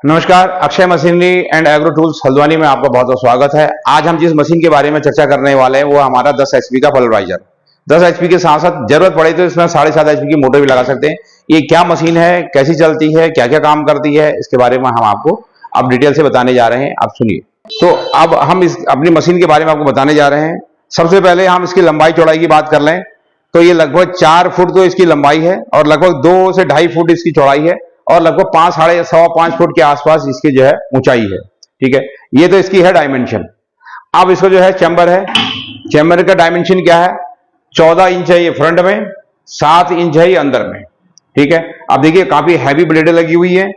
नमस्कार, Akshay machinery and agro tools Haldwani में आपका बहुत बहुत स्वागत है। आज हम जिस मशीन के बारे में चर्चा करने वाले हैं वो हमारा 10 एचपी का पल्वराइजर। 10 एचपी के साथ साथ जरूरत पड़े तो इसमें 7.5 एचपी की मोटर भी लगा सकते हैं। ये क्या मशीन है, कैसी चलती है, क्या क्या काम करती है, इसके बारे में हम आपको अब डिटेल से बताने जा रहे हैं। आप सुनिए। तो अब हम इस अपनी मशीन के बारे में आपको बताने जा रहे हैं। सबसे पहले हम इसकी लंबाई चौड़ाई की बात कर लें तो ये लगभग 4 फुट तो इसकी लंबाई है और लगभग 2 से 2.5 फुट इसकी चौड़ाई है और लगभग 5 फुट के आसपास इसकी जो है ऊंचाई है। ठीक है, ये तो इसकी है डायमेंशन। अब इसको जो है चैम्बर है, चैम्बर का डायमेंशन क्या है, 14 इंच है ये फ्रंट में, 7 इंच है ये अंदर में। ठीक है, अब देखिए काफी हैवी ब्लेडें लगी हुई है,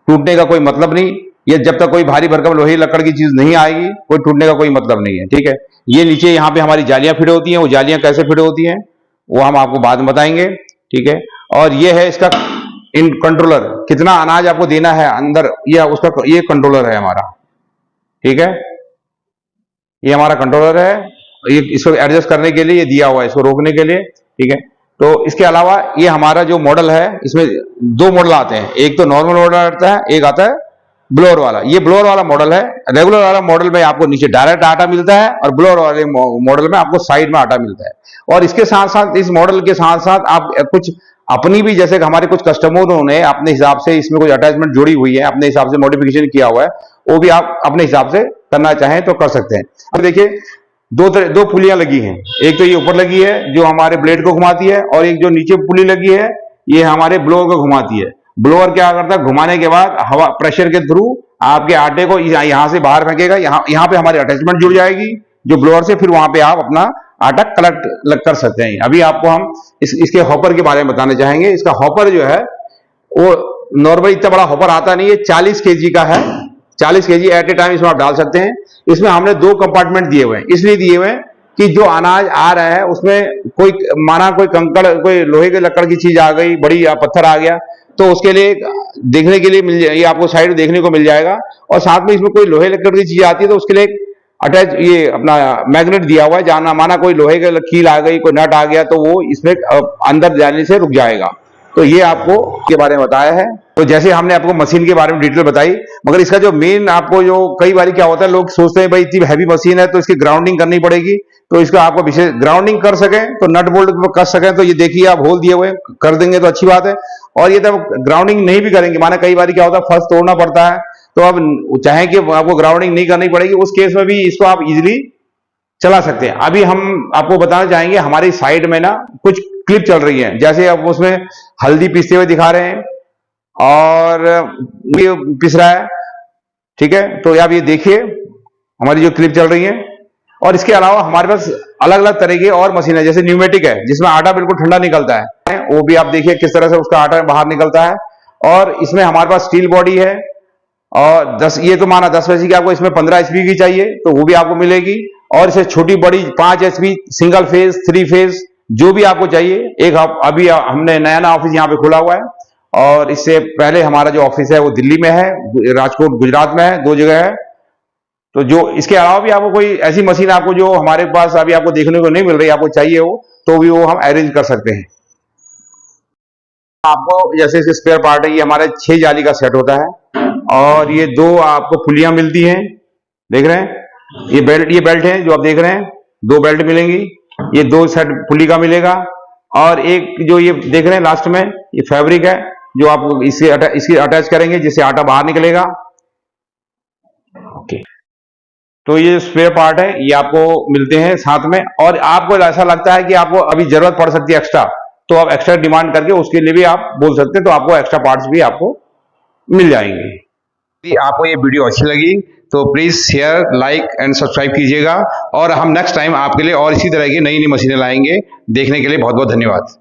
टूटने का कोई मतलब नहीं। ये जब तक कोई भारी भरकम लोहे लकड़ की चीज नहीं आएगी कोई टूटने का कोई मतलब नहीं है। ठीक है, ये नीचे यहाँ पे हमारी जालियां फिट होती हैं, वो जालियां कैसे फिट होती हैं वो हम आपको बाद में बताएंगे। ठीक है, और ये है इसका इन कंट्रोलर, कितना अनाज आपको देना है अंदर, ये उसका ये कंट्रोलर है हमारा। ठीक है, ये हमारा कंट्रोलर है, ये इसको एडजस्ट करने के लिए ये दिया हुआ है, इसको रोकने के लिए। ठीक है, तो इसके अलावा ये हमारा जो मॉडल है इसमें 2 मॉडल आते हैं, एक तो नॉर्मल मॉडल आता है, एक आता है ब्लोअर वाला। ये ब्लोअर वाला मॉडल है। रेगुलर वाला मॉडल में आपको नीचे डायरेक्ट आटा मिलता है और ब्लोअर वाले मॉडल में आपको साइड में आटा मिलता है। और इसके साथ साथ इस मॉडल के साथ साथ आप कुछ अपनी भी, जैसे हमारे कुछ कस्टमरों ने अपने हिसाब से इसमें कुछ अटैचमेंट जोड़ी हुई है, अपने हिसाब से मॉडिफिकेशन किया हुआ है, वो भी आप अपने हिसाब से करना चाहें तो कर सकते हैं। अब देखिए दो पुलियां लगी हैं, एक तो ये ऊपर लगी है जो हमारे ब्लेड को घुमाती है और एक जो नीचे पुली लगी है ये हमारे ब्लोअर को घुमाती है। ब्लोअर क्या करता है, घुमाने के बाद हवा प्रेशर के थ्रू आपके आटे को यहां से बाहर फेंकेगा, यहाँ पे हमारी अटैचमेंट जुड़ जाएगी जो ब्लोअर से, फिर वहां पे आप अपना आटा कलेक्ट कर सकते हैं। अभी आपको हम इसके हॉपर के बारे में बताने चाहेंगे। इसका हॉपर जो है वो नॉर्मली इतना बड़ा हॉपर आता नहीं है, 40 केजी का है। 40 केजी एट ए टाइम इसमें आप डाल सकते हैं। इसमें हमने 2 कंपार्टमेंट दिए हुए हैं, इसलिए दिए हुए हैं कि जो अनाज आ रहा है उसमें कोई माना कोई कंकड़, कोई लोहे के लकड़ की चीज आ गई, बड़ी पत्थर आ गया तो उसके लिए देखने के लिए मिल जाए, ये आपको साइड देखने को मिल जाएगा। और साथ में इसमें कोई लोहे लकड़ की चीज आती है तो उसके लिए अटैच ये अपना मैग्नेट दिया हुआ है, जाना माना कोई लोहे के कील आ गई, कोई नट आ गया तो वो इसमें अंदर जाने से रुक जाएगा। तो ये आपको के बारे में बताया है। तो जैसे हमने आपको मशीन के बारे में डिटेल बताई, मगर इसका जो मेन आपको जो कई बार क्या होता है, लोग सोचते हैं भाई इतनी हैवी मशीन है तो इसकी ग्राउंडिंग करनी पड़ेगी। तो इसका आपको विशेष ग्राउंडिंग कर सकें तो नट बोल्ट कर सकें तो ये देखिए आप होल दिए हुए कर देंगे तो अच्छी बात है। और ये तब ग्राउंडिंग नहीं भी करेंगे, माना कई बार क्या होता है फर्श तोड़ना पड़ता है, तो अब चाहे कि आपको ग्राउंडिंग नहीं करनी पड़ेगी, उस केस में भी इसको आप इजीली चला सकते हैं। अभी हम आपको बताना चाहेंगे, हमारी साइड में ना कुछ क्लिप चल रही है, जैसे अब उसमें हल्दी पीसते हुए दिखा रहे हैं और ये पिस रहा है। ठीक है, तो आप ये देखिए हमारी जो क्लिप चल रही है। और इसके अलावा हमारे पास अलग अलग तरह की और मशीन है, जैसे न्यूमेटिक है जिसमें आटा बिल्कुल ठंडा निकलता है, वो भी आप देखिए किस तरह से उसका आटा बाहर निकलता है। और इसमें हमारे पास स्टील बॉडी है और 10, ये तो माना 10 एचपी की, आपको इसमें 15 एचपी की चाहिए तो वो भी आपको मिलेगी। और इसे छोटी बड़ी 5 एचपी सिंगल फेज, 3 फेज जो भी आपको चाहिए। एक अभी हमने नया ऑफिस यहाँ पे खुला हुआ है और इससे पहले हमारा जो ऑफिस है वो दिल्ली में है, राजकोट गुजरात में है, 2 जगह है। तो जो इसके अलावा भी आपको कोई ऐसी मशीन आपको जो हमारे पास अभी आपको देखने को नहीं मिल रही, आपको चाहिए हो तो भी वो हम अरेंज कर सकते हैं। आपको जैसे इसके स्पेयर पार्ट है, ये हमारे 6 जाली का सेट होता है और ये 2 आपको पुलियां मिलती हैं, देख रहे हैं ये बेल्ट है जो आप देख रहे हैं, 2 बेल्ट मिलेंगी, ये 2 सेट पुली का मिलेगा। और एक जो ये देख रहे हैं लास्ट में ये फैब्रिक है जो आप इससे अटैच करेंगे जिससे आटा बाहर निकलेगा। ओके, तो ये स्पेयर पार्ट है ये आपको मिलते हैं साथ में। और आपको ऐसा लगता है कि आपको अभी जरूरत पड़ सकती है एक्स्ट्रा, तो आप एक्स्ट्रा डिमांड करके उसके लिए भी आप बोल सकते हैं, तो आपको एक्स्ट्रा पार्ट्स भी आपको मिल जाएंगे। यदि आपको ये वीडियो अच्छी लगी तो please share, like and subscribe कीजिएगा और हम नेक्स्ट टाइम आपके लिए और इसी तरह की नई नई मशीनें लाएंगे। देखने के लिए बहुत बहुत धन्यवाद।